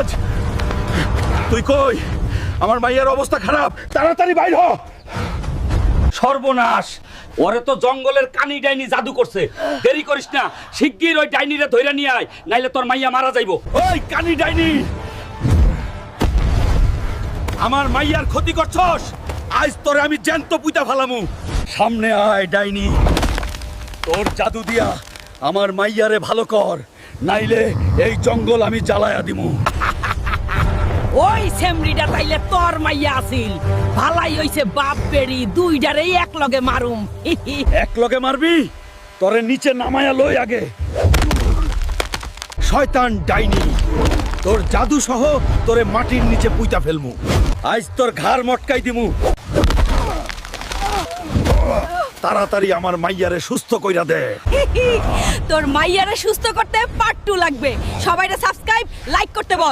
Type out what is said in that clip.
রাজ, তুই কই? আমার মাইয়ার অবস্থা খারাপ, তাড়াতাড়ি বাইর হ। সর্বনাশ, ওরে তো জঙ্গলের কানি ডাইনি জাদু করছে। দেরি করিস না, শিগগির ওই ডাইনিরে ধইরা নিয়ে আয়, নাইলে তোর মাইয়া মারা যাইবো। ওই কানি ডাইনি, আমার মাইয়ার ক্ষতি করছস, আজ তোরে আমি জ্যান্ত পুইতা ফালামু। সামনে আয় ডাইনি, তোর জাদু দিয়া আমার মাইয়ারে ভালো কর, নাইলে এই জঙ্গল আমি জ্বালায়া দিমু। ওই সেমরিটা তাইলে তোর মাইয়া আছিল। ভালাই হইছে বাপ বেড়ি দুইটারে এক লগে মারুম। এক লগে মারবি? তোরে নিচে নামায়া লই আগে। শয়তান ডাইনি, তোর জাদু সহ তোরে মাটির নিচে পুইতা ফেলমু। আজ তোর ঘাড় মটকাই দিমু। তাড়াতাড়ি আমার মাইয়ারে সুস্থ কইরা দে। তোর মাইয়ারে সুস্থ করতে পার্ট 2 লাগবে। সবাইরে সাবস্ক্রাইব, লাইক করতে বল।